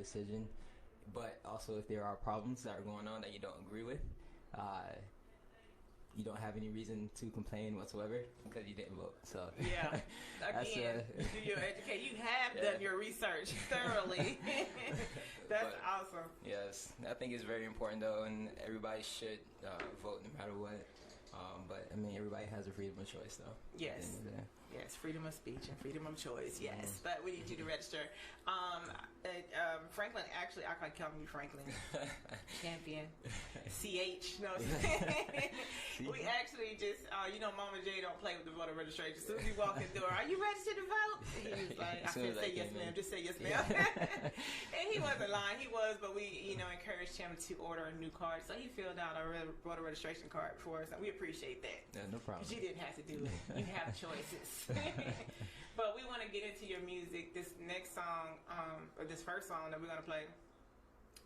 decision. But also, if there are problems that are going on that you don't agree with, you don't have any reason to complain whatsoever because you didn't vote. So yeah, again, you do your education. You have done your research thoroughly. That's awesome. Yes, I think it's very important though, and everybody should vote no matter what. But I mean, everybody has a freedom of choice though. Yes. Yes, freedom of speech and freedom of choice. Yes, but we need you to register. Franklin, actually, I can call you Franklin. Champion. CH. No. We actually just, Mama J don't play with the voter registration. As soon as you walk in the door, are you registered to vote? He was like, I said, say yes, ma'am. Just say yes, ma'am. And he wasn't lying. He was, but we, encouraged him to order a new card. So he filled out a voter registration card for us, and we appreciate that. Yeah, no problem. Because you didn't have to do it. You have choices. But we want to get into your music. This next song, or this first song that we're going to play,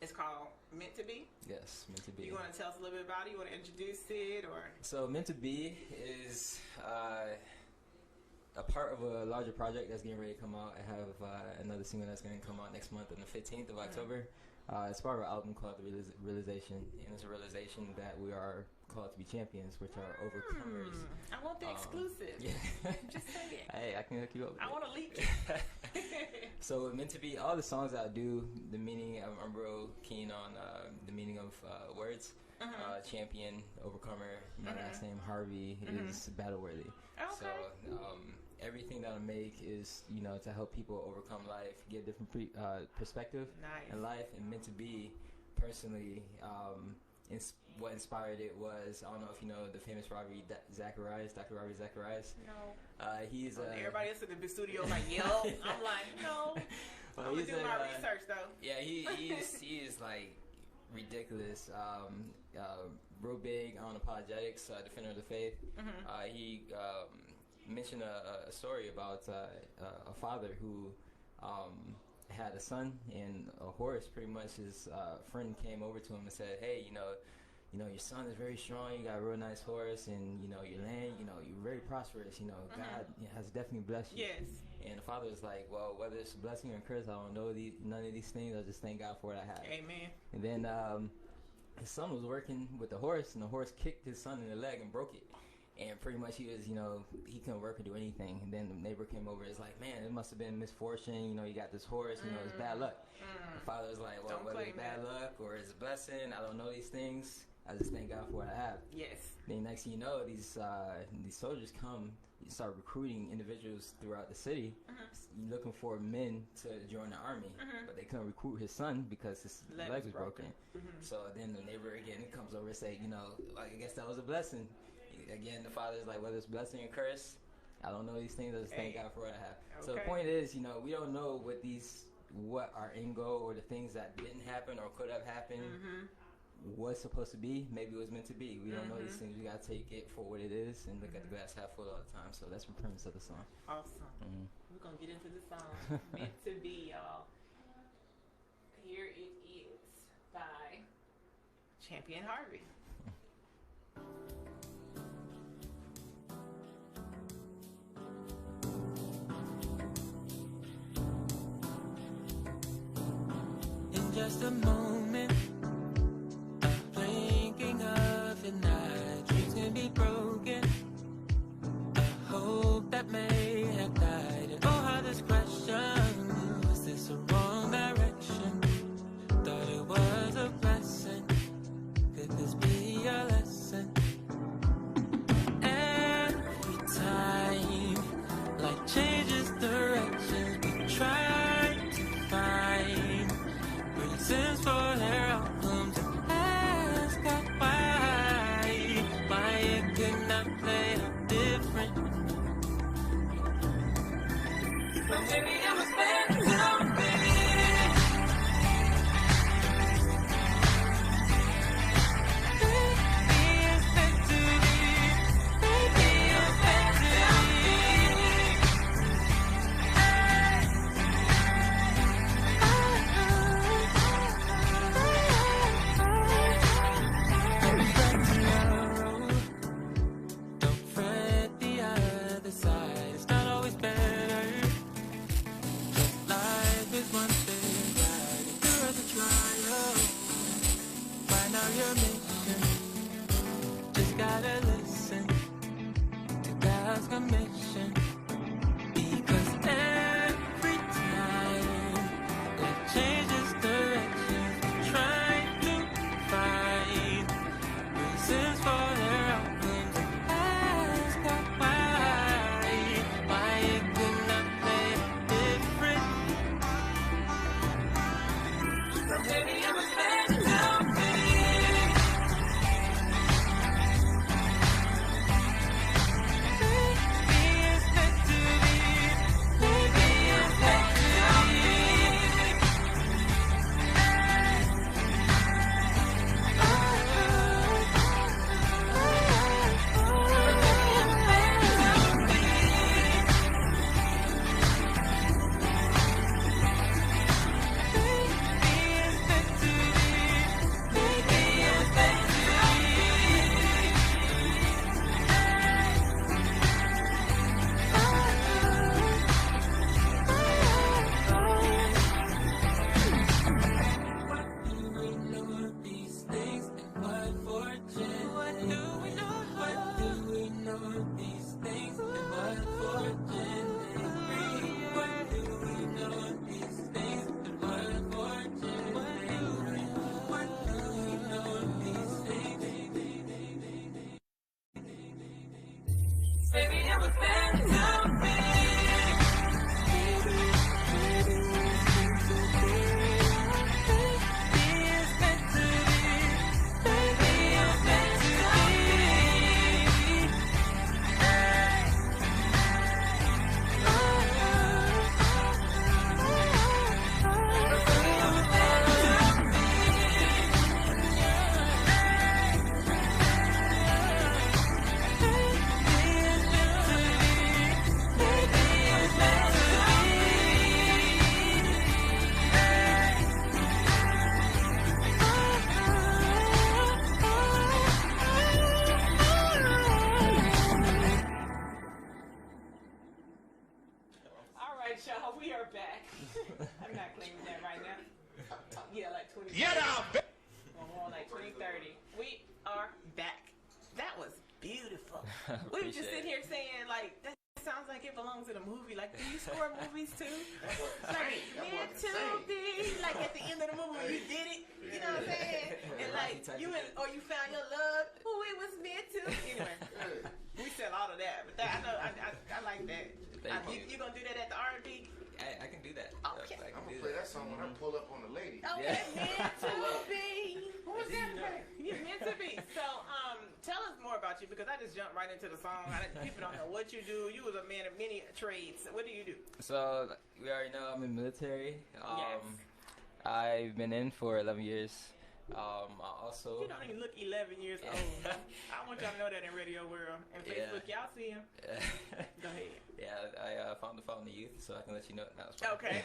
is called Meant to Be. Yes, Meant to Be. You want to tell us a little bit about it? You want to introduce it? So Meant to Be is a part of a larger project that's getting ready to come out. I have another single that's going to come out next month on the 15th of October. It's part of an album called The Realization, and it's a realization that we are called to be champions, which are overcomers. I want the exclusive. Yeah. Just say it. Hey, I can hook you up with I want to leak it. So Meant to Be, all the songs that I do, the meaning, I'm real keen on the meaning of words. Champion, overcomer, my last name Harvey is battle worthy. Okay. So everything that I make is, to help people overcome life, get a different perspective in life. And Meant to Be, personally, what inspired it was, I don't know if you know the famous Ravi Zacharias, Dr. Ravi Zacharias. No. He's everybody else in the studio like, yo. I'm like, no. Well, I'm going to do my research, though. Yeah, he is like ridiculous. Real big on apologetics, defender of the faith. He mentioned a story about a father who had a son and a horse. Pretty much his friend came over to him and said, hey, your son is very strong, you got a real nice horse, and your land, you're very prosperous, God has definitely blessed you. Yes. And the father was like, well, whether it's a blessing or a curse, I don't know none of these things. I just thank God for what I have. Amen. And then his son was working with the horse, and the horse kicked his son in the leg and broke it. And pretty much he was, he couldn't work or do anything. And then the neighbor came over. It's like, man, it must have been misfortune. You got this horse. It's bad luck. The father was like, well, whether it's bad luck or it's a blessing, I don't know these things. I just thank God for what I have. Yes. Then next thing you know, these soldiers come, start recruiting individuals throughout the city, looking for men to join the army. But they couldn't recruit his son because his leg was broken. So then the neighbor again comes over and say, I guess that was a blessing. Again, the father's like, whether it's blessing or curse, I don't know these things. I just thank God for what I have. Okay. So the point is, we don't know what our end goal or the things that didn't happen or could have happened was supposed to be. Maybe it was meant to be. We don't know these things. We gotta take it for what it is and look at the glass half full all the time. So that's the premise of the song. Awesome. We're gonna get into the song. Meant to Be, y'all. Here it is by Champion Harvey. In just a moment, thinking of the night, dreams can be broken. A hope that may have died. And oh, how this question, was this a wrong direction? Thought it was a blessing. Could this be a lesson? Every time life changes directions, we try to find reasons for their outcomes and ask God why it could not play out different. But maybe it was meant to be. Yeah, more like 2030. We are back. That was beautiful. We were just sitting here saying, like, that sounds like it belongs in a movie. Like, do you score movies too? Like, meant to be. Like, at the end of the movie when you did it. You know what I'm saying? And like, you found your love. Who it was meant to. Anyway, we said all of that. But that, I like that. You gonna do that at the R&B? I can do that. Okay. I'm gonna play that song when I pull up on the lady. Okay, meant to be. Who was that? Yeah, meant to be. So, tell us more about you because I just jumped right into the song. People don't know what you do. You was a man of many trades. What do you do? So we already know I'm in the military. Yes. I've been in for 11 years. I also. You don't even look 11 years old. I want y'all to know that in Radio World and Facebook. Y'all see him. Go ahead. Yeah, I found the phone in the youth, so I can let you know. Okay.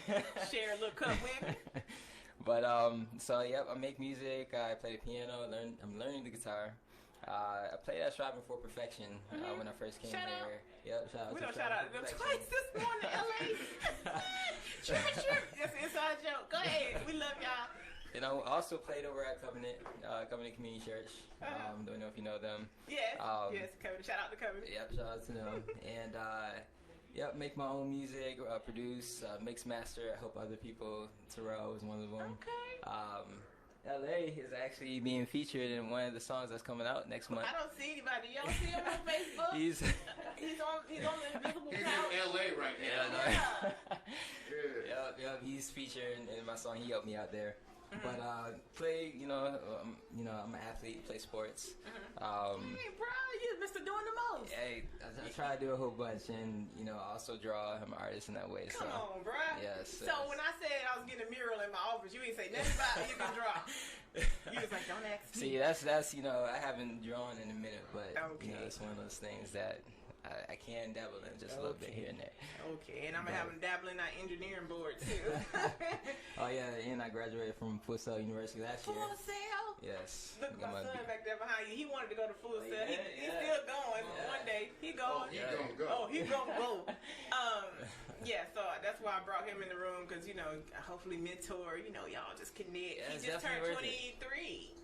Share a little cup with me. But so yep, I make music. I play the piano. I'm learning the guitar. I played at Striving for Perfection when I first came here. Yep, shout out. We don't shout out them twice this morning, LA. Trip. That's an inside joke. Go ahead. We love y'all. You know, I also played over at Covenant Community Church. Don't know if you know them. Yes, yes, Covenant. Shout out to Covenant. Yep, shout out to them. And yep, make my own music, produce, mix, master. I help other people. Terrell is one of them. Okay. LA is actually being featured in one of the songs that's coming out next month. I don't see anybody. You don't see him on Facebook? he's on the invisible couch. He's in LA right now. Yeah, yep, he's featured in my song. He helped me out there. But play, I'm an athlete, play sports. Hey, bro, you Mr. Doing the Most. Hey, I try to do a whole bunch, and I also draw. I'm an artist in that way. Come on, bro. Yes. So when I said I was getting a mural in my office, you ain't say nothing about you can draw. You was like, don't ask me. See, that's I haven't drawn in a minute, but it's one of those things that I can dabble in just a little bit here and there. Okay, and I'm gonna have him dabbling on engineering board too. Oh yeah, and I graduated from Full Sail University last year. Full Sail? Yes. Look at my son back there behind you. He wanted to go to Full Sail. He's still going. One day he going. He gonna go. Oh, he gonna go. Yeah, so that's why I brought him in the room because hopefully mentor. Y'all just connect. Yeah, he just turned 23.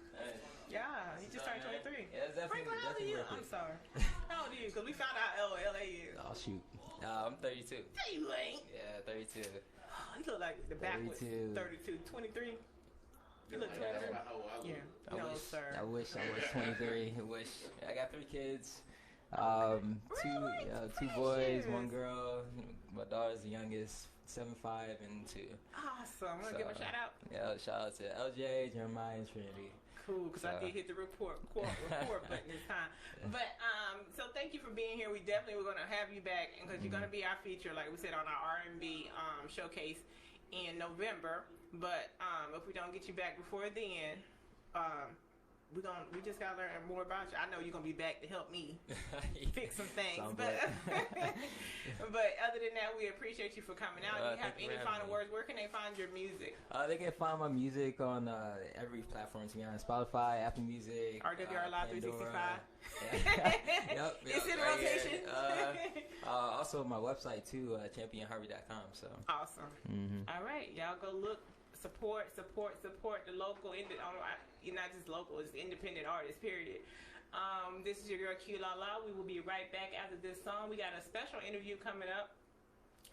Yeah, he just turned 23. Yeah, it's definitely, Franklin, how old are you? I'm sorry. How old are you? Because we found out LA is. Oh, shoot. I'm 32. No, you ain't. Yeah, 32. Oh, you look like the back was 32. 23? You look 23. Yeah. No, sir. I wish I was 23. I wish. I got 3 kids. Two boys, 1 girl. My daughter's the youngest, 7, 5, and 2. Awesome. I'm going to give a shout out. Yeah, shout out to LJ, Jeremiah, and Trinity. Cool, because I did hit the record button this time. But so thank you for being here. We definitely were going to have you back because you're going to be our feature, like we said, on our R&B showcase in November. But if we don't get you back before then, we just gotta learn more about you. I know you're gonna be back to help me fix some things, but other than that, we appreciate you for coming out. Do you have any final words? Where can they find your music? They can find my music on every platform, to be honest. Spotify, Apple Music, RWR Live 365. Yep. It's in rotation. Also my website too, championharvey.com. So awesome. All right, y'all go look. Support the local, not just local, it's independent artists, period. This is your girl QLala. We will be right back after this song. We got a special interview coming up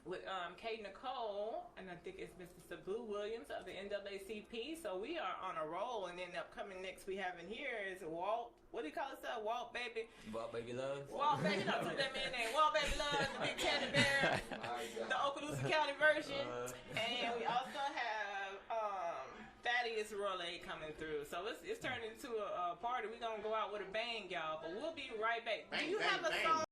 with Kate Nicole, and I think it's Mr. Sabu Williams of the NAACP. So we are on a roll, and then upcoming next we have in here is Walt. What do you call it? Walt Baby. Walt Baby Love. Walt Baby Love. Took that man's name. Walt Baby Love, the Big Teddy Bear, the Okaloosa County version, and we also have Thaddeus Rolay coming through. So it's turned into a party. We're gonna go out with a bang, y'all. But we'll be right back. Do you have a song?